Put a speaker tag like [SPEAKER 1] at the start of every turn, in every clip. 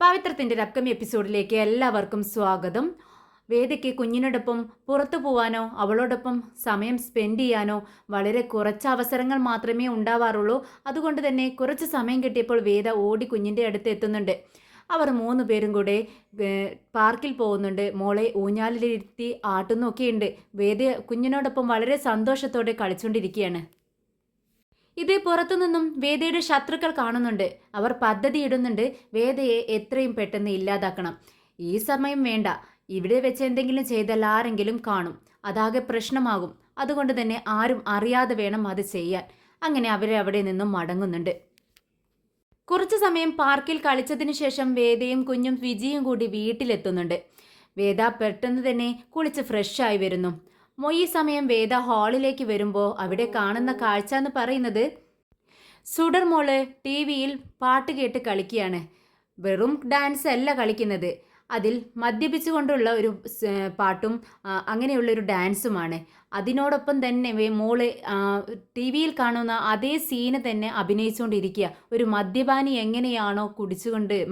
[SPEAKER 1] പവിത്രത്തിൻ്റെ upcoming എപ്പിസോഡിലേക്ക് എല്ലാവർക്കും സ്വാഗതം. വേദയ്ക്ക് കുഞ്ഞിനോടൊപ്പം പുറത്തു പോവാനോ അവളോടൊപ്പം സമയം സ്പെൻഡ് ചെയ്യാനോ വളരെ കുറച്ച് അവസരങ്ങൾ മാത്രമേ ഉണ്ടാവാറുള്ളൂ. അതുകൊണ്ട് തന്നെ കുറച്ച് സമയം കിട്ടിയപ്പോൾ വേദ ഓടി കുഞ്ഞിൻ്റെ അടുത്ത് എത്തുന്നുണ്ട്. അവർ 3 പേരും കൂടെ പാർക്കിൽ പോകുന്നുണ്ട്. മോളെ ഊഞ്ഞാലിലിരുത്തി ആട്ടുന്നൊക്കെയുണ്ട്. വേദ കുഞ്ഞിനോടൊപ്പം വളരെ സന്തോഷത്തോടെ കളിച്ചുകൊണ്ടിരിക്കുകയാണ്. ഇത് പുറത്തുനിന്നും വേദയുടെ ശത്രുക്കൾ കാണുന്നുണ്ട്. അവർ പദ്ധതി ഇടുന്നുണ്ട്, വേദയെ എത്രയും പെട്ടെന്ന് ഇല്ലാതാക്കണം. ഈ സമയം വേണ്ട, ഇവിടെ വെച്ച് എന്തെങ്കിലും ചെയ്താൽ ആരെങ്കിലും കാണും, അതാകെ പ്രശ്നമാകും. അതുകൊണ്ട് തന്നെ ആരും അറിയാതെ വേണം അത് ചെയ്യാൻ. അങ്ങനെ അവരെ അവിടെ നിന്നും മടങ്ങുന്നുണ്ട്. കുറച്ചു സമയം പാർക്കിൽ കളിച്ചതിന് ശേഷം വേദയും കുഞ്ഞും വിജിയും കൂടി വീട്ടിലെത്തുന്നുണ്ട്. വേദ പെട്ടെന്ന് തന്നെ കുളിച്ച് ഫ്രഷായി വരുന്നു. ഈ സമയം വേദ ഹാളിലേക്ക് വരുമ്പോൾ അവിടെ കാണുന്ന കാഴ്ച എന്ന് പറയുന്നത് സുഡർ മോള് ടി വിയിൽ പാട്ട് കേട്ട് കളിക്കുകയാണ്. വെറും ഡാൻസ് അല്ല കളിക്കുന്നത്, അതിൽ മദ്യപിച്ചുകൊണ്ടുള്ള ഒരു പാട്ടും അങ്ങനെയുള്ള ഒരു ഡാൻസുമാണ്. അതിനോടൊപ്പം തന്നെ മോള് ടി വിയിൽ കാണുന്ന അതേ സീന് തന്നെ അഭിനയിച്ചുകൊണ്ടിരിക്കുക. ഒരു മദ്യപാനി എങ്ങനെയാണോ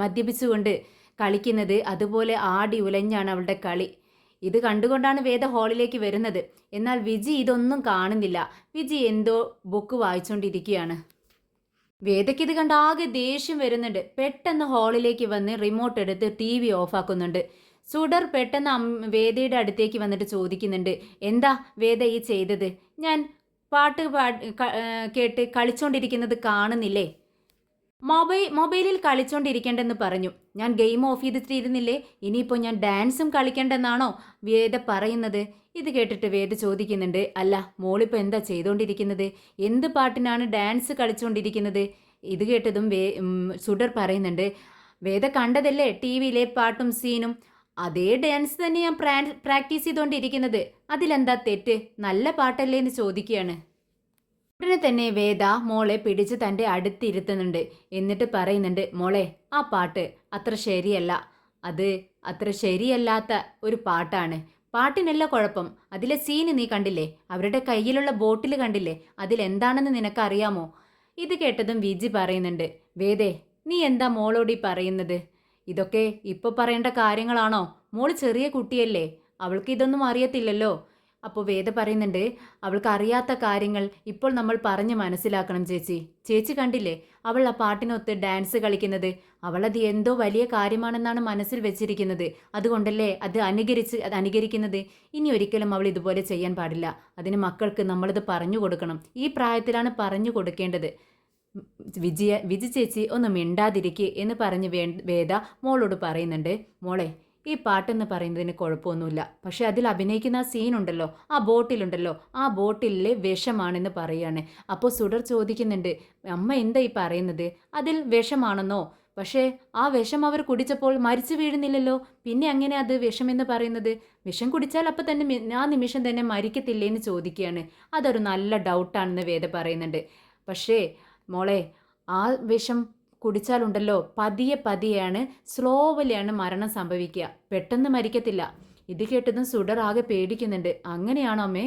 [SPEAKER 1] മദ്യപിച്ചുകൊണ്ട് കളിക്കുന്നത്, അതുപോലെ ആടി ഉലഞ്ഞാണ് അവളുടെ കളി. ഇത് കണ്ടുകൊണ്ടാണ് വേദ ഹാളിലേക്ക് വരുന്നത്. എന്നാൽ വിജി ഇതൊന്നും കാണുന്നില്ല. വിജി എന്തോ ബുക്ക് വായിച്ചുകൊണ്ടിരിക്കുകയാണ്. വേദയ്ക്ക് ഇത് കണ്ട് ആകെ ദേഷ്യം വരുന്നുണ്ട്. പെട്ടെന്ന് ഹാളിലേക്ക് വന്ന് റിമോട്ട് എടുത്ത് ടി വി ഓഫാക്കുന്നുണ്ട്. സുഡർ പെട്ടെന്ന് വേദയുടെ അടുത്തേക്ക് വന്നിട്ട് ചോദിക്കുന്നുണ്ട്, എന്താ വേദ ഈ ചെയ്തത്? ഞാൻ പാട്ട് കേട്ട് കളിച്ചുകൊണ്ടിരിക്കുന്നത് കാണുന്നില്ലേ? മൊബൈലിൽ കളിച്ചോണ്ടിരിക്കേണ്ടെന്ന് പറഞ്ഞു. ഞാൻ ഗെയിം ഓഫ് ചെയ്തിട്ടിരുന്നില്ലേ? ഇനിയിപ്പോൾ ഞാൻ ഡാൻസും കളിക്കേണ്ടെന്നാണോ വേദ പറയുന്നത്? ഇത് കേട്ടിട്ട് വേദ ചോദിക്കുന്നുണ്ട്, അല്ല മോളിപ്പോൾ എന്താ ചെയ്തുകൊണ്ടിരിക്കുന്നത്? എന്ത് പാട്ടിനാണ് ഡാൻസ് കളിച്ചുകൊണ്ടിരിക്കുന്നത്? ഇത് കേട്ടതും സുഡർ പറയുന്നുണ്ട്, വേദ കണ്ടതല്ലേ ടി വിയിലെ പാട്ടും സീനും, അതേ ഡാൻസ് തന്നെ ഞാൻ പ്രാക്ടീസ് ചെയ്തുകൊണ്ടിരിക്കുന്നത്. അതിലെന്താ തെറ്റ്? നല്ല പാട്ടല്ലേ എന്ന് ചോദിക്കുകയാണ്. ഉടനെ തന്നെ വേദ മോളെ പിടിച്ച് തൻ്റെ അടുത്തിരുത്തുന്നുണ്ട്. എന്നിട്ട് പറയുന്നുണ്ട്, മോളെ ആ പാട്ട് അത്ര ശരിയല്ല, അത് അത്ര ശരിയല്ലാത്ത ഒരു പാട്ടാണ്. പാട്ടിനല്ല കുഴപ്പം, അതിലെ സീന് നീ കണ്ടില്ലേ? അവരുടെ കയ്യിലുള്ള ബോട്ടിൽ കണ്ടില്ലേ? അതിലെന്താണെന്ന് നിനക്കറിയാമോ? ഇത് കേട്ടതും വിജി പറയുന്നുണ്ട്, വേദേ നീ എന്താ മോളോട് ഈ പറയുന്നത്? ഇതൊക്കെ ഇപ്പോൾ പറയേണ്ട കാര്യങ്ങളാണോ? മോള് ചെറിയ കുട്ടിയല്ലേ, അവൾക്ക് ഇതൊന്നും അറിയത്തില്ലല്ലോ. അപ്പോൾ വേദ പറയുന്നുണ്ട്, അവൾക്ക് അറിയാത്ത കാര്യങ്ങൾ ഇപ്പോൾ നമ്മൾ പറഞ്ഞ് മനസ്സിലാക്കണം ചേച്ചി. ചേച്ചി കണ്ടില്ലേ അവൾ ആ പാട്ടിനൊത്ത് ഡാൻസ് കളിക്കുന്നത്? അവളത് എന്തോ വലിയ കാര്യമാണെന്നാണ് മനസ്സിൽ വെച്ചിരിക്കുന്നത്. അതുകൊണ്ടല്ലേ അത് അനുകരിക്കുന്നത്. ഇനി ഒരിക്കലും അവൾ ഇതുപോലെ ചെയ്യാൻ പാടില്ല. അതിന് മക്കൾക്ക് നമ്മളിത് പറഞ്ഞു കൊടുക്കണം. ഈ പ്രായത്തിലാണ് പറഞ്ഞു കൊടുക്കേണ്ടത്. വിജി ചേച്ചി ഒന്ന് മിണ്ടാതിരിക്കുക എന്ന് പറഞ്ഞ് വേദ മോളോട് പറയുന്നുണ്ട്, മോളെ ഈ പാട്ടെന്ന് പറയുന്നതിന് കുഴപ്പമൊന്നുമില്ല, പക്ഷെ അതിൽ അഭിനയിക്കുന്ന ആ സീനുണ്ടല്ലോ, ആ ബോട്ടിലുണ്ടല്ലോ, ആ ബോട്ടിലെ വിഷമാണെന്ന് പറയാണ്. അപ്പോൾ സുഡർ ചോദിക്കുന്നുണ്ട്, അമ്മ എന്താ ഈ പറയുന്നത്? അതിൽ വിഷമാണെന്നോ? പക്ഷേ ആ വിഷം അവർ കുടിച്ചപ്പോൾ മരിച്ചു വീഴുന്നില്ലല്ലോ, പിന്നെ അങ്ങനെ അത് വിഷമെന്ന് പറയുന്നത്? വിഷം കുടിച്ചാൽ അപ്പം തന്നെ ആ നിമിഷം തന്നെ മരിക്കത്തില്ലേ എന്ന് ചോദിക്കുകയാണ്. അതൊരു നല്ല ഡൗട്ടാണെന്ന് വേദ പറയുന്നുണ്ട്. പക്ഷേ മോളെ ആ വിഷം കുടിച്ചാലുണ്ടല്ലോ പതിയെയാണ്, സ്ലോവലിയാണ് മരണം സംഭവിക്കുക, പെട്ടെന്ന് മരിക്കത്തില്ല. ഇത് കേട്ടതും സുഡർ ആകെ പേടിക്കുന്നുണ്ട്. അങ്ങനെയാണോ അമ്മേ?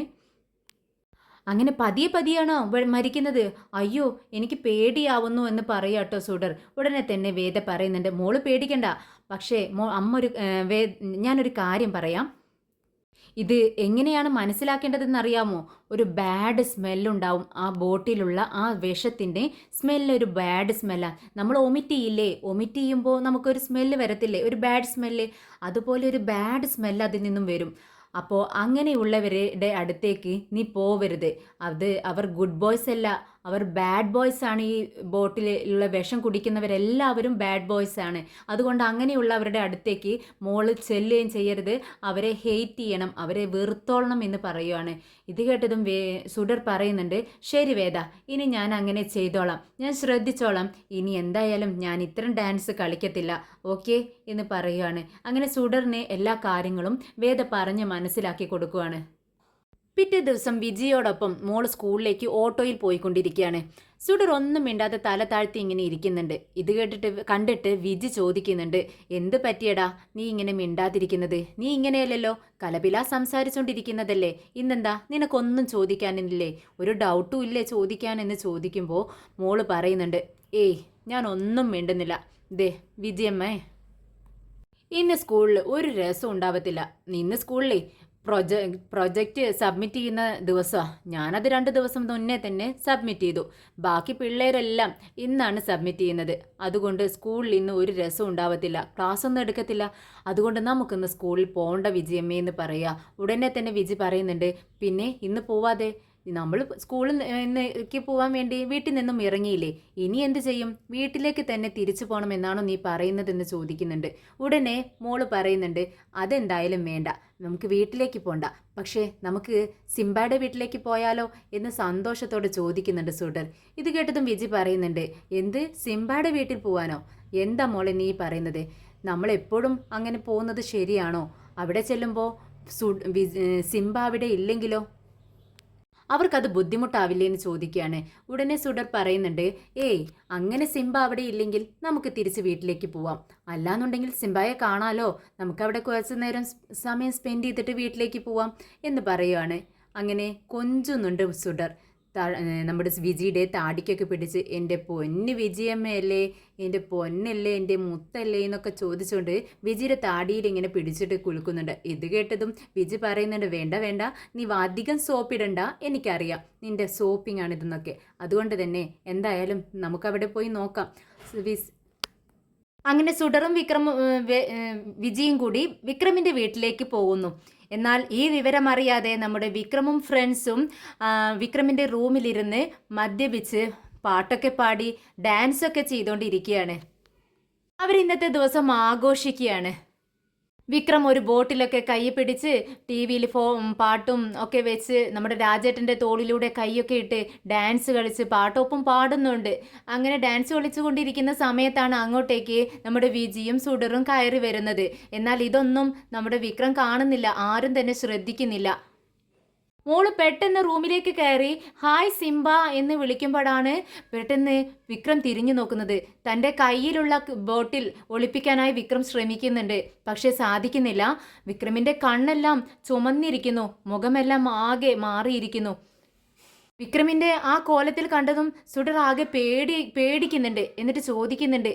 [SPEAKER 1] അങ്ങനെ പതിയെയാണോ മരിക്കുന്നത്? അയ്യോ എനിക്ക് പേടിയാവുന്നു എന്ന് പറയാട്ടോ സുഡർ. ഉടനെ തന്നെ വേദ പറയുന്നുണ്ട്, മോള് പേടിക്കണ്ട, പക്ഷേ ഞാനൊരു കാര്യം പറയാം. ഇത് എങ്ങനെയാണ് മനസ്സിലാക്കേണ്ടതെന്നറിയാമോ? ഒരു ബാഡ് സ്മെല്ലുണ്ടാവും ആ ബോട്ടിലുള്ള ആ വിഷത്തിൻ്റെ സ്മെല്ലൊരു ബാഡ് സ്മെല്ലാണ്. നമ്മൾ ഒമിറ്റ് ചെയ്യുമ്പോൾ നമുക്കൊരു സ്മെല്ല് വരത്തില്ലേ, ഒരു ബാഡ് സ്മെല്ല്? അതുപോലെ ഒരു ബാഡ് സ്മെല്ല് അതിൽ നിന്നും വരും. അപ്പോൾ അങ്ങനെയുള്ളവരുടെ അടുത്തേക്ക് നീ പോവരുത്. അവർ ഗുഡ് ബോയ്സ് അല്ല, അവർ ബാഡ് ബോയ്സ് ആണ്. ഈ ബോട്ടിലുള്ള വിഷം കുടിക്കുന്നവരെല്ലാവരും ബാഡ് ബോയ്സ് ആണ്. അതുകൊണ്ട് അങ്ങനെയുള്ളവരുടെ അടുത്തേക്ക് മോള് ചെല്ലുകയും ചെയ്യരുത്. അവരെ ഹെയ്റ്റ് ചെയ്യണം, അവരെ വെറുത്തോളണം എന്ന് പറയുകയാണ്. ഇത് കേട്ടതും സുഡർ പറയുന്നുണ്ട്, ശരി വേദ, ഇനി ഞാൻ അങ്ങനെ ചെയ്തോളാം, ഞാൻ ശ്രദ്ധിച്ചോളാം. ഇനി എന്തായാലും ഞാൻ ഇത്തരം ഡാൻസ് കളിക്കത്തില്ല, ഓക്കെ എന്ന് പറയുകയാണ്. അങ്ങനെ സുഡറിന് എല്ലാ കാര്യങ്ങളും വേദ പറഞ്ഞ് മനസ്സിലാക്കി കൊടുക്കുകയാണ്. പിറ്റേ ദിവസം വിജിയോടൊപ്പം മോൾ സ്കൂളിലേക്ക് ഓട്ടോയിൽ പോയിക്കൊണ്ടിരിക്കുകയാണ്. സുഡർ ഒന്നും മിണ്ടാതെ തല താഴ്ത്തി ഇങ്ങനെ ഇരിക്കുന്നുണ്ട്. ഇത് കണ്ടിട്ട് വിജി ചോദിക്കുന്നുണ്ട്, എന്ത് പറ്റിയടാ നീ ഇങ്ങനെ മിണ്ടാതിരിക്കുന്നത്? നീ ഇങ്ങനെയല്ലല്ലോ, കലപില സംസാരിച്ചുകൊണ്ടിരിക്കുന്നതല്ലേ, ഇന്നെന്താ നിനക്കൊന്നും ചോദിക്കാനില്ലേ? ഒരു ഡൗട്ടും ഇല്ലേ ചോദിക്കാനെന്ന് ചോദിക്കുമ്പോൾ മോള് പറയുന്നുണ്ട്, ഏയ് ഞാൻ ഒന്നും മിണ്ടുന്നില്ല. ദേ വിജിയമ്മേ, ഇന്ന് സ്കൂളിൽ ഒരു രസം ഉണ്ടാവത്തില്ല. ഇന്ന് സ്കൂളിലേ പ്രൊജക്റ്റ് സബ്മിറ്റ് ചെയ്യുന്ന ദിവസമാണ്. ഞാനത് 2 ദിവസം മുന്നേ തന്നെ സബ്മിറ്റ് ചെയ്തു. ബാക്കി പിള്ളേരെല്ലാം ഇന്നാണ് സബ്മിറ്റ് ചെയ്യുന്നത്. അതുകൊണ്ട് സ്കൂളിൽ ഇന്ന് ഒരു രസം ഉണ്ടാവത്തില്ല, ക്ലാസ് ഒന്നും എടുക്കത്തില്ല. അതുകൊണ്ട് നമുക്കിന്ന് സ്കൂളിൽ പോകേണ്ട വിജയമ്മേ എന്ന് പറയുക. ഉടനെ തന്നെ വിജി പറയുന്നുണ്ട്, പിന്നെ ഇന്ന് പോവാതെ നമ്മൾ സ്കൂളിൽ നിന്നേക്ക് പോകാൻ വേണ്ടി വീട്ടിൽ നിന്നും ഇറങ്ങിയില്ലേ, ഇനി എന്ത് ചെയ്യും, വീട്ടിലേക്ക് തന്നെ തിരിച്ചു പോകണമെന്നാണോ നീ പറയുന്നതെന്ന് ചോദിക്കുന്നുണ്ട്. ഉടനെ മോള് പറയുന്നുണ്ട്, അതെന്തായാലും വേണ്ട, നമുക്ക് വീട്ടിലേക്ക് പോണ്ട, പക്ഷേ നമുക്ക് സിംബായുടെ വീട്ടിലേക്ക് പോയാലോ എന്ന് സന്തോഷത്തോടെ ചോദിക്കുന്നുണ്ട് സുഡർ. ഇത് കേട്ടതും വിജി പറയുന്നുണ്ട്, എന്ത് സിംബായുടെ വീട്ടിൽ പോവാനോ? എന്താ മോളെ നീ പറയുന്നത്? നമ്മളെപ്പോഴും അങ്ങനെ പോകുന്നത് ശരിയാണോ? അവിടെ ചെല്ലുമ്പോൾ സിംബ അവിടെ ഇല്ലെങ്കിലോ? അവർക്കത് ബുദ്ധിമുട്ടാവില്ലേ എന്ന് ചോദിക്കുകയാണ്. ഉടനെ സുഡർ പറയുന്നുണ്ട്, ഏയ് അങ്ങനെ സിംബ അവിടെ ഇല്ലെങ്കിൽ നമുക്ക് തിരിച്ച് വീട്ടിലേക്ക് പോവാം, അല്ലാന്നുണ്ടെങ്കിൽ സിംബയെ കാണാലോ, നമുക്കവിടെ കുറച്ച് നേരം സമയം സ്പെൻഡ് ചെയ്തിട്ട് വീട്ടിലേക്ക് പോവാം എന്ന് പറയുകയാണ്. അങ്ങനെ കൊഞ്ചുന്നുണ്ട് സുഡർ. നമ്മുടെ വിജിയുടെ താടിക്കൊക്കെ പിടിച്ച്, എൻ്റെ പൊന്ന് വിജിയമ്മയല്ലേ, എൻ്റെ പൊന്നല്ലേ, എൻ്റെ മുത്തല്ലേ എന്നൊക്കെ ചോദിച്ചുകൊണ്ട് വിജിയുടെ താടിയിൽ ഇങ്ങനെ പിടിച്ചിട്ട് കുലുക്കുന്നുണ്ട്. ഇത് കേട്ടതും വിജി പറയുന്നുണ്ട്, വേണ്ട വേണ്ട, നീ അധികം സോപ്പിടണ്ട, എനിക്കറിയാം നിൻ്റെ സോപ്പിംഗ് ആണിതെന്നൊക്കെ, അതുകൊണ്ട് തന്നെ എന്തായാലും നമുക്കവിടെ പോയി നോക്കാം. അങ്ങനെ സുഡറും വിജിയും കൂടി വിക്രമിൻ്റെ വീട്ടിലേക്ക് പോകുന്നു. എന്നാൽ ഈ വിവരമറിയാതെ നമ്മുടെ വിക്രമും ഫ്രണ്ട്സും വിക്രമിൻ്റെ റൂമിലിരുന്ന് മദ്യപിച്ച് പാട്ടൊക്കെ പാടി ഡാൻസൊക്കെ ചെയ്തുകൊണ്ടിരിക്കുകയാണ്. അവരിന്നത്തെ ദിവസം ആഘോഷിക്കുകയാണ്. വിക്രം ഒരു ബോട്ടിലൊക്കെ കൈ പിടിച്ച് ടി വിയിൽ പാട്ടും ഒക്കെ വെച്ച് നമ്മുടെ രാജേട്ടൻ്റെ തോളിലൂടെ കൈയൊക്കെ ഇട്ട് ഡാൻസ് കളിച്ച് പാട്ടൊപ്പം പാടുന്നുണ്ട്. അങ്ങനെ ഡാൻസ് കളിച്ചുകൊണ്ടിരിക്കുന്ന സമയത്താണ് അങ്ങോട്ടേക്ക് നമ്മുടെ വിജിയും സുഡറും കയറി വരുന്നത്. എന്നാൽ ഇതൊന്നും നമ്മുടെ വിക്രം കാണുന്നില്ല, ആരും തന്നെ ശ്രദ്ധിക്കുന്നില്ല. മോള് പെട്ടെന്ന് റൂമിലേക്ക് കയറി ഹായ് സിംബ എന്ന് വിളിക്കുമ്പോഴാണ് പെട്ടെന്ന് വിക്രം തിരിഞ്ഞു നോക്കുന്നത്. തൻ്റെ കയ്യിലുള്ള ബോട്ടിൽ ഒളിപ്പിക്കാനായി വിക്രം ശ്രമിക്കുന്നുണ്ട്, പക്ഷേ സാധിക്കുന്നില്ല. വിക്രമിൻ്റെ കണ്ണെല്ലാം ചുമന്നിരിക്കുന്നു, മുഖമെല്ലാം ആകെ മാറിയിരിക്കുന്നു. വിക്രമിൻ്റെ ആ കോലത്തിൽ കണ്ടതും സുഡർ ആകെ പേടിക്കുന്നുണ്ട്. എന്നിട്ട് ചോദിക്കുന്നുണ്ട്,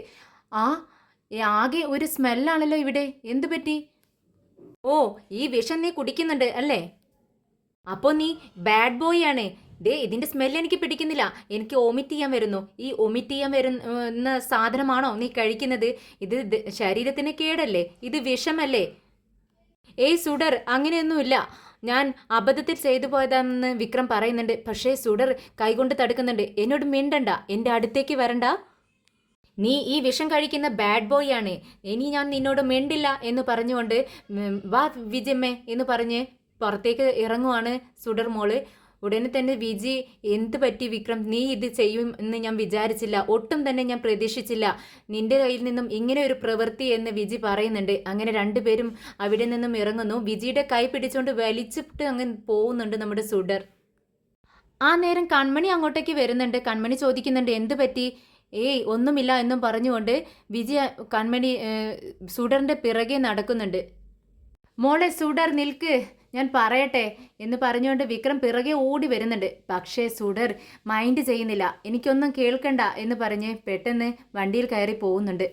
[SPEAKER 1] ആകെ ഒരു സ്മെല്ലാണല്ലോ ഇവിടെ, എന്തു പറ്റി? ഓ, ഈ വിഷം നീ കുടിക്കുന്നുണ്ട് അല്ലേ? അപ്പോൾ നീ ബാഡ് ബോയ് ആണ്. ഇതിൻ്റെ സ്മെല്ല് എനിക്ക് പിടിക്കുന്നില്ല, എനിക്ക് ഒമിറ്റ് ചെയ്യാൻ വരുന്നു. ഈ ഒമിറ്റ് ചെയ്യാൻ വരുന്ന സാധനമാണോ നീ കഴിക്കുന്നത്? ഇത് ശരീരത്തിന് കേടല്ലേ, ഇത് വിഷമല്ലേ? ഏയ് സുഡർ, അങ്ങനെയൊന്നുമില്ല, ഞാൻ അബദ്ധത്തിൽ ചെയ്തു പോയതാണെന്ന് വിക്രം പറയുന്നുണ്ട്. പക്ഷേ സുഡർ കൈകൊണ്ട് തടുക്കുന്നുണ്ട്, എന്നോട് മിണ്ടണ്ട, എൻ്റെ അടുത്തേക്ക് വരണ്ട, നീ ഈ വിഷം കഴിക്കുന്ന ബാഡ് ബോയ് ആണ്, ഇനി ഞാൻ നിന്നോട് മിണ്ടില്ല എന്ന് പറഞ്ഞുകൊണ്ട് വാ വിജയമ്മേ എന്ന് പറഞ്ഞ് പുറത്തേക്ക് ഇറങ്ങുവാണ് സുഡർ മോള്. ഉടനെ തന്നെ വിജി, എന്ത് പറ്റി വിക്രം, നീ ഇത് ചെയ്യും എന്ന് ഞാൻ വിചാരിച്ചില്ല, ഒട്ടും തന്നെ ഞാൻ പ്രതീക്ഷിച്ചില്ല, നിന്റെ കയ്യിൽ നിന്നും ഇങ്ങനെ ഒരു പ്രവൃത്തി എന്ന് വിജി പറയുന്നുണ്ട്. അങ്ങനെ രണ്ടുപേരും അവിടെ നിന്നും ഇറങ്ങുന്നു. വിജിയുടെ കൈ പിടിച്ചുകൊണ്ട് വലിച്ചിട്ട് അങ്ങനെ പോകുന്നുണ്ട് നമ്മുടെ സുഡർ. ആ നേരം കൺമണി അങ്ങോട്ടേക്ക് വരുന്നുണ്ട്. കൺമണി ചോദിക്കുന്നുണ്ട്, എന്ത് പറ്റി? ഏയ് ഒന്നുമില്ല എന്നും പറഞ്ഞുകൊണ്ട് വിജി കൺമണി സുഡറിൻ്റെ പിറകെ നടക്കുന്നുണ്ട്. മോളെ സുഡർ നിൽക്ക്, ഞാൻ പറയട്ടെ എന്ന് പറഞ്ഞുകൊണ്ട് വിക്രം പിറകെ ഓടി വരുന്നുണ്ട്. പക്ഷേ സുഡർ മൈൻഡ് ചെയ്യുന്നില്ല, എനിക്കൊന്നും കേൾക്കണ്ട എന്ന് പറഞ്ഞ് പെട്ടെന്ന് വണ്ടിയിൽ കയറി പോകുന്നുണ്ട്.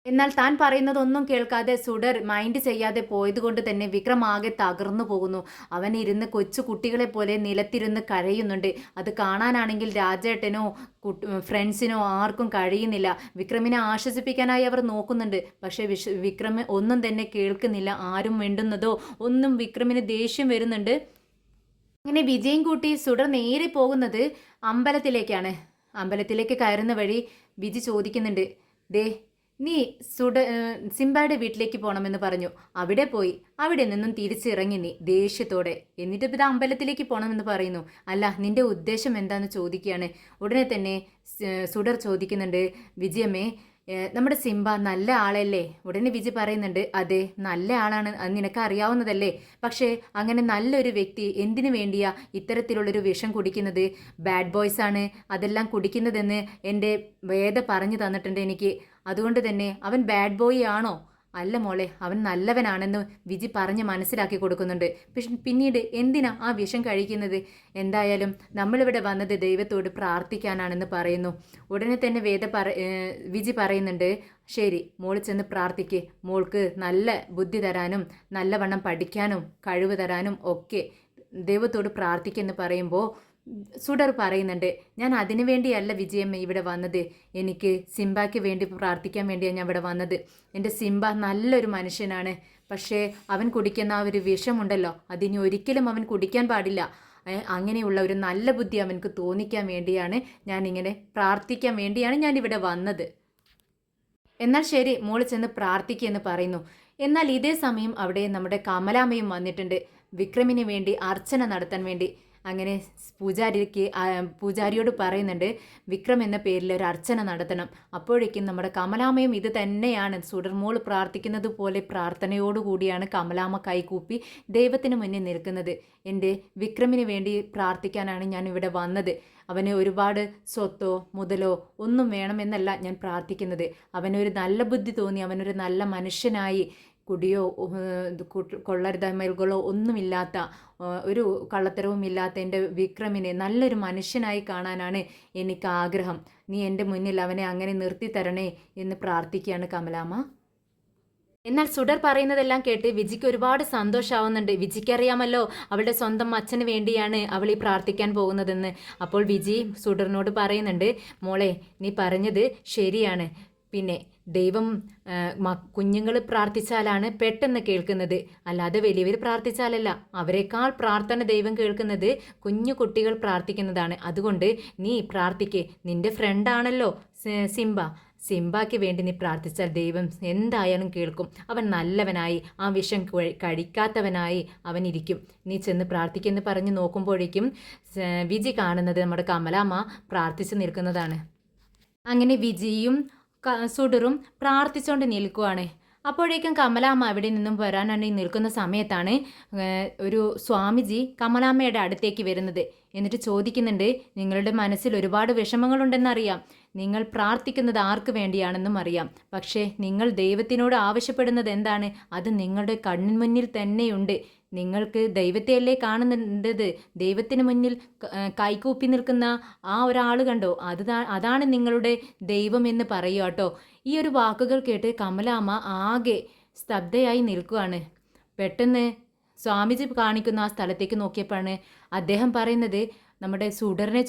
[SPEAKER 1] എന്നാൽ താൻ പറയുന്നതൊന്നും കേൾക്കാതെ സുഡർ മൈൻഡ് ചെയ്യാതെ പോയതുകൊണ്ട് തന്നെ വിക്രം ആകെ തകർന്നു പോകുന്നു. അവൻ ഇരുന്ന് കൊച്ചു കുട്ടികളെ പോലെ നിലത്തിരുന്ന് കരയുന്നുണ്ട്. അത് കാണാനാണെങ്കിൽ രാജേട്ടനോ ഫ്രണ്ട്സിനോ ആർക്കും കഴിയുന്നില്ല. വിക്രമിനെ ആശ്വസിപ്പിക്കാനായി അവർ നോക്കുന്നുണ്ട്, പക്ഷേ വിക്രം ഒന്നും തന്നെ കേൾക്കുന്നില്ല. ആരും മിണ്ടുന്നതോ ഒന്നും. വിക്രമിന് ദേഷ്യം വരുന്നുണ്ട്. അങ്ങനെ വിജയം കൂട്ടി സുഡർ നേരെ പോകുന്നത് അമ്പലത്തിലേക്കാണ്. അമ്പലത്തിലേക്ക് കയറുന്ന വഴി വിജി ചോദിക്കുന്നുണ്ട്, ദേ നീ സിംബയുടെ വീട്ടിലേക്ക് പോകണമെന്ന് പറഞ്ഞു, അവിടെ പോയി അവിടെ നിന്നും തിരിച്ചിറങ്ങി നീ ദേഷ്യത്തോടെ, എന്നിട്ട് ഇത് അമ്പലത്തിലേക്ക് പോകണമെന്ന് പറയുന്നു. അല്ല, നിന്റെ ഉദ്ദേശം എന്താണെന്ന് ചോദിക്കുകയാണ്. ഉടനെ തന്നെ സുഡർ ചോദിക്കുന്നുണ്ട്, വിജയമ്മേ നമ്മുടെ സിംബ നല്ല ആളല്ലേ? ഉടനെ വിജി പറയുന്നുണ്ട്, അതെ നല്ല ആളാണ്, അത് നിനക്ക് അറിയാവുന്നതല്ലേ. പക്ഷേ അങ്ങനെ നല്ലൊരു വ്യക്തി എന്തിനു വേണ്ടിയാ ഇത്തരത്തിലുള്ളൊരു വിഷം കുടിക്കുന്നത്? ബാഡ് ബോയ്സ് ആണ് അതെല്ലാം കുടിക്കുന്നതെന്ന് എൻ്റെ വേദ പറഞ്ഞു തന്നിട്ടുണ്ട് എനിക്ക്. അതുകൊണ്ട് തന്നെ അവൻ ബാഡ് ബോയ് ആണോ? അല്ല മോളെ, അവൻ നല്ലവനാണെന്ന് വിജി പറഞ്ഞ് മനസ്സിലാക്കി കൊടുക്കുന്നുണ്ട്. പക്ഷെ പിന്നീട് എന്തിനാ ആ വിഷം കഴിക്കുന്നത്? എന്തായാലും നമ്മളിവിടെ വന്നത് ദൈവത്തോട് പ്രാർത്ഥിക്കാനാണെന്ന് പറയുന്നു. ഉടനെ തന്നെ വിജി പറയുന്നുണ്ട്, ശരി മോള് ചെന്ന് പ്രാർത്ഥിക്ക്. മോൾക്ക് നല്ല ബുദ്ധി തരാനും നല്ലവണ്ണം പഠിക്കാനും കഴിവ് തരാനും ഒക്കെ ദൈവത്തോട് പ്രാർത്ഥിക്കുമെന്ന് പറയുമ്പോൾ സുഡർ പറയുന്നുണ്ട്, ഞാൻ അതിനു വേണ്ടിയല്ല വിജയമ്മ ഇവിടെ വന്നത്. എനിക്ക് സിംബയ്ക്ക് വേണ്ടി പ്രാർത്ഥിക്കാൻ വേണ്ടിയാണ് ഞാൻ ഇവിടെ വന്നത്. എൻ്റെ സിംബ നല്ലൊരു മനുഷ്യനാണ്. പക്ഷേ അവൻ കുടിക്കുന്ന ആ ഒരു വിഷമുണ്ടല്ലോ, അതിനി ഒരിക്കലും അവൻ കുടിക്കാൻ പാടില്ല. അങ്ങനെയുള്ള ഒരു നല്ല ബുദ്ധി അവനക്ക് തോന്നിക്കാൻ വേണ്ടിയാണ് ഞാനിങ്ങനെ പ്രാർത്ഥിക്കാൻ വേണ്ടിയാണ് ഞാനിവിടെ വന്നത്. എന്നാൽ ശരി മോള് ചെന്ന് പ്രാർത്ഥിക്കുമെന്ന് പറയുന്നു. എന്നാൽ ഇതേ സമയം അവിടെ നമ്മുടെ കമലാമ്മയും വന്നിട്ടുണ്ട് വിക്രമിന് വേണ്ടി അർച്ചന നടത്താൻ വേണ്ടി. അങ്ങനെ പൂജാരിയോട് പറയുന്നുണ്ട്, വിക്രം എന്ന പേരിൽ ഒരു അർച്ചന നടത്തണം. അപ്പോഴേക്കും നമ്മുടെ കമലാമ്മയും ഇത് തന്നെയാണ്, സുഡർമോൾ പ്രാർത്ഥിക്കുന്നത് പോലെ പ്രാർത്ഥനയോടുകൂടിയാണ് കമലാമ്മ കൈകൂപ്പി ദൈവത്തിന് മുന്നിൽ നിൽക്കുന്നത്. എൻ്റെ വിക്രമിന് വേണ്ടി പ്രാർത്ഥിക്കാനാണ് ഞാൻ ഇവിടെ വന്നത്. അവന് ഒരുപാട് സ്വത്തോ മുതലോ ഒന്നും വേണമെന്നല്ല ഞാൻ പ്രാർത്ഥിക്കുന്നത്. അവനൊരു നല്ല ബുദ്ധി തോന്നി അവനൊരു നല്ല മനുഷ്യനായി കുടിയോ കൊള്ളരുതായ്മകളോ ഒന്നുമില്ലാത്ത ഒരു കള്ളത്തരവും ഇല്ലാത്ത എൻ്റെ വിക്രമിനെ നല്ലൊരു മനുഷ്യനായി കാണാനാണ് എനിക്ക് ആഗ്രഹം. നീ എൻ്റെ മുന്നിൽ അവനെ അങ്ങനെ നിർത്തി തരണേ എന്ന് പ്രാർത്ഥിക്കുകയാണ് കമലാമ്മ. എന്നാൽ സുഡർ പറയുന്നതെല്ലാം കേട്ട് വിജിക്ക് ഒരുപാട് സന്തോഷമാവുന്നുണ്ട്. വിജിക്കറിയാമല്ലോ അവളുടെ സ്വന്തം അച്ഛന് വേണ്ടിയാണ് അവൾ ഈ പ്രാർത്ഥിക്കാൻ പോകുന്നതെന്ന്. അപ്പോൾ വിജി സുഡറിനോട് പറയുന്നുണ്ട്, മോളെ നീ പറഞ്ഞത് ശരിയാണ്. പിന്നെ ദൈവം കുഞ്ഞുങ്ങൾ പ്രാർത്ഥിച്ചാലാണ് പെട്ടെന്ന് കേൾക്കുന്നത്, അല്ലാതെ വലിയവർ പ്രാർത്ഥിച്ചാലല്ല. അവരെക്കാൾ പ്രാർത്ഥന ദൈവം കേൾക്കുന്നത് കുഞ്ഞു കുട്ടികൾ പ്രാർത്ഥിക്കുന്നതാണ്. അതുകൊണ്ട് നീ പ്രാർത്ഥിക്കേ. നിന്റെ ഫ്രണ്ടാണല്ലോ സിംബയ്ക്ക് വേണ്ടി നീ പ്രാർത്ഥിച്ചാൽ ദൈവം എന്തായാലും കേൾക്കും. അവൻ നല്ലവനായി ആ വിഷം കഴിക്കാത്തവനായി അവൻ ഇരിക്കും. നീ ചെന്ന് പ്രാർത്ഥിക്കുമെന്ന് പറഞ്ഞ് നോക്കുമ്പോഴേക്കും വിജി കാണുന്നത് നമ്മുടെ കമലാമ്മ പ്രാർത്ഥിച്ചു നിൽക്കുന്നതാണ്. അങ്ങനെ വിജിയും സുഡറും പ്രാർത്ഥിച്ചുകൊണ്ട് നിൽക്കുവാണ്. അപ്പോഴേക്കും കമലാമ്മ അവിടെ നിന്നും വരാനായി നിൽക്കുന്ന സമയത്താണ് ഒരു സ്വാമിജി കമലാമ്മയുടെ അടുത്തേക്ക് വരുന്നത്. എന്നിട്ട് ചോദിക്കുന്നുണ്ട്, നിങ്ങളുടെ മനസ്സിൽ ഒരുപാട് വിഷമങ്ങളുണ്ടെന്നറിയാം. നിങ്ങൾ പ്രാർത്ഥിക്കുന്നത് ആർക്ക് വേണ്ടിയാണെന്നും അറിയാം. പക്ഷേ നിങ്ങൾ ദൈവത്തിനോട് ആവശ്യപ്പെടുന്നത് എന്താണ്? അത് നിങ്ങളുടെ കണ്ണിന് മുന്നിൽ തന്നെയുണ്ട്. നിങ്ങൾക്ക് ദൈവത്തെയല്ലേ കാണുന്നുണ്ടത്. ദൈവത്തിന് മുന്നിൽ കൈകൂപ്പി നിൽക്കുന്ന ആ ഒരാൾ കണ്ടോ, അതാണ് നിങ്ങളുടെ ദൈവം എന്ന് പറയുക കേട്ടോ. ഈ ഒരു വാക്കുകൾ കേട്ട് കമലാമ്മ ആകെ സ്തബ്ധയായി നിൽക്കുകയാണ്. പെട്ടെന്ന് സ്വാമിജി കാണിക്കുന്ന ആ സ്ഥലത്തേക്ക് നോക്കിയപ്പോഴാണ് അദ്ദേഹം പറയുന്നത് നമ്മുടെ സുഡറിനെ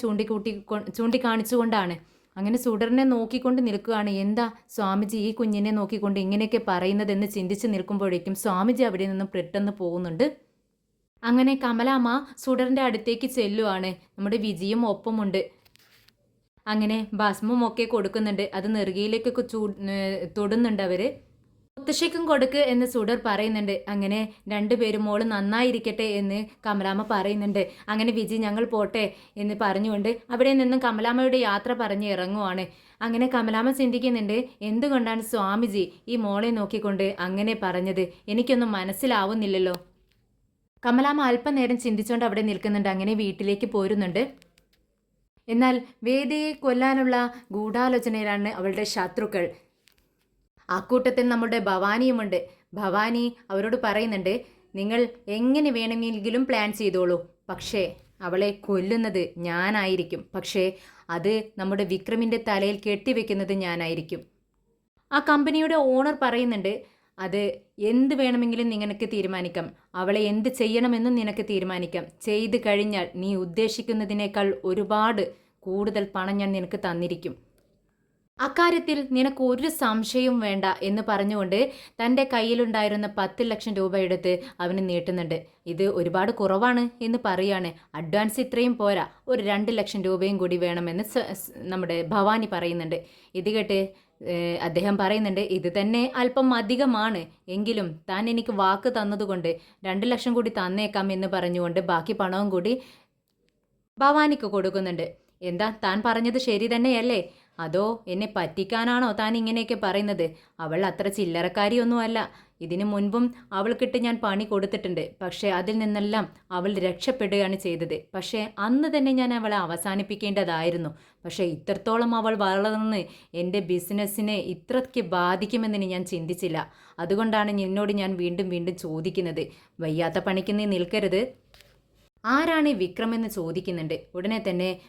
[SPEAKER 1] ചൂണ്ടിക്കാണിച്ചുകൊണ്ടാണ്. അങ്ങനെ സുഡറിനെ നോക്കിക്കൊണ്ട് നിൽക്കുകയാണ്. എന്താ സ്വാമിജി ഈ കുഞ്ഞിനെ നോക്കിക്കൊണ്ട് ഇങ്ങനെയൊക്കെ പറയുന്നതെന്ന് ചിന്തിച്ച് നിൽക്കുമ്പോഴേക്കും സ്വാമിജി അവിടെ നിന്നും പെട്ടെന്ന് പോകുന്നുണ്ട്. അങ്ങനെ കമലാമ്മ സുഡറിൻ്റെ അടുത്തേക്ക് ചെല്ലുവാണ്. നമ്മുടെ വിജിയും ഒപ്പമുണ്ട്. അങ്ങനെ ഭസ്മമൊക്കെ കൊടുക്കുന്നുണ്ട്. അത് നെറുകയിലേക്കൊക്കെ തൊടുന്നുണ്ട് അവർ. മുത്തശ്ശിക്കും കൊടുക്ക് എന്ന് സുഡർ പറയുന്നുണ്ട്. അങ്ങനെ രണ്ടുപേരും മോള് നന്നായിരിക്കട്ടെ എന്ന് കമലാമ്മ പറയുന്നുണ്ട്. അങ്ങനെ വിജി ഞങ്ങൾ പോട്ടെ എന്ന് പറഞ്ഞുകൊണ്ട് അവിടെ നിന്നും കമലാമ്മയുടെ യാത്ര പറഞ്ഞ് ഇറങ്ങുവാണ്. അങ്ങനെ കമലാമ്മ ചിന്തിക്കുന്നുണ്ട്, എന്തുകൊണ്ടാണ് സ്വാമിജി ഈ മോളെ നോക്കിക്കൊണ്ട് അങ്ങനെ പറഞ്ഞത്? എനിക്കൊന്നും മനസ്സിലാവുന്നില്ലല്ലോ. കമലാമ്മ അല്പനേരം ചിന്തിച്ചുകൊണ്ട് അവിടെ നിൽക്കുന്നുണ്ട്. അങ്ങനെ വീട്ടിലേക്ക് പോരുന്നുണ്ട്. എന്നാൽ വേദിയെ കൊല്ലാനുള്ള ഗൂഢാലോചനയിലാണ് അവളുടെ ശത്രുക്കൾ. അക്കൂട്ടത്തിൽ നമ്മുടെ ഭവാനിയുമുണ്ട്. ഭവാനി അവരോട് പറയുന്നുണ്ട്, നിങ്ങൾ എങ്ങനെ വേണമെങ്കിലും പ്ലാൻ ചെയ്തോളൂ, പക്ഷേ അവളെ കൊല്ലുന്നത് ഞാനായിരിക്കും. പക്ഷേ അത് നമ്മുടെ വിക്രമിൻ്റെ തലയിൽ കെട്ടിവെക്കുന്നത് ഞാനായിരിക്കും. ആ കമ്പനിയുടെ ഓണർ പറയുന്നുണ്ട്, അത് എന്ത് വേണമെങ്കിലും നിനക്ക് തീരുമാനിക്കാം. അവളെ എന്ത് ചെയ്യണമെന്നും നിനക്ക് തീരുമാനിക്കാം. ചെയ്തു കഴിഞ്ഞാൽ നീ ഉദ്ദേശിക്കുന്നതിനേക്കാൾ ഒരുപാട് കൂടുതൽ പണം ഞാൻ നിനക്ക് തന്നിരിക്കും. അക്കാര്യത്തിൽ നിനക്ക് ഒരു സംശയവും വേണ്ട എന്ന് പറഞ്ഞുകൊണ്ട് തൻ്റെ കയ്യിലുണ്ടായിരുന്ന 10 ലക്ഷം രൂപ എടുത്ത് അവന് നീട്ടുന്നുണ്ട്. ഇത് ഒരുപാട് കുറവാണ് എന്ന് പറയാണ്. അഡ്വാൻസ് ഇത്രയും പോരാ, ഒരു 2 ലക്ഷം രൂപയും കൂടി വേണമെന്ന് നമ്മുടെ ഭവാനി പറയുന്നുണ്ട്. ഇത് കേട്ട് അദ്ദേഹം പറയുന്നുണ്ട്, ഇത് തന്നെ അല്പം അധികമാണ്, എങ്കിലും താൻ എനിക്ക് വാക്ക് തന്നതുകൊണ്ട് 2 ലക്ഷം കൂടി തന്നേക്കാം എന്ന് പറഞ്ഞുകൊണ്ട് ബാക്കി പണവും കൂടി ഭവാനിക്ക് കൊടുക്കുന്നുണ്ട്. എന്താ താൻ പറഞ്ഞത് ശരി തന്നെയല്ലേ? അതോ എന്നെ പറ്റിക്കാനാണോ താൻ ഇങ്ങനെയൊക്കെ പറയുന്നത്? അവൾ അത്ര ചില്ലറക്കാരിയൊന്നുമല്ല. ഇതിനു മുൻപും അവൾക്കിട്ട് ഞാൻ പണി കൊടുത്തിട്ടുണ്ട്. പക്ഷേ അതിൽ നിന്നെല്ലാം അവൾ രക്ഷപ്പെടുകയാണ് ചെയ്തത്. പക്ഷേ അന്ന് തന്നെ ഞാൻ അവളെ അവസാനിപ്പിക്കേണ്ടതായിരുന്നു. പക്ഷേ ഇത്രത്തോളം അവൾ വളർന്ന് എൻ്റെ ബിസിനസ്സിനെ ഇത്രയ്ക്ക് ബാധിക്കുമെന്ന് ഞാൻ ചിന്തിച്ചില്ല. അതുകൊണ്ടാണ് നിന്നോട് ഞാൻ വീണ്ടും വീണ്ടും ചോദിക്കുന്നത്. വയ്യാത്ത പണിക്ക് നീ നിൽക്കരുത്. ആരാണ് ഈ വിക്രം എന്ന് ചോദിക്കുന്നുണ്ട്. ഉടനെ തന്നെ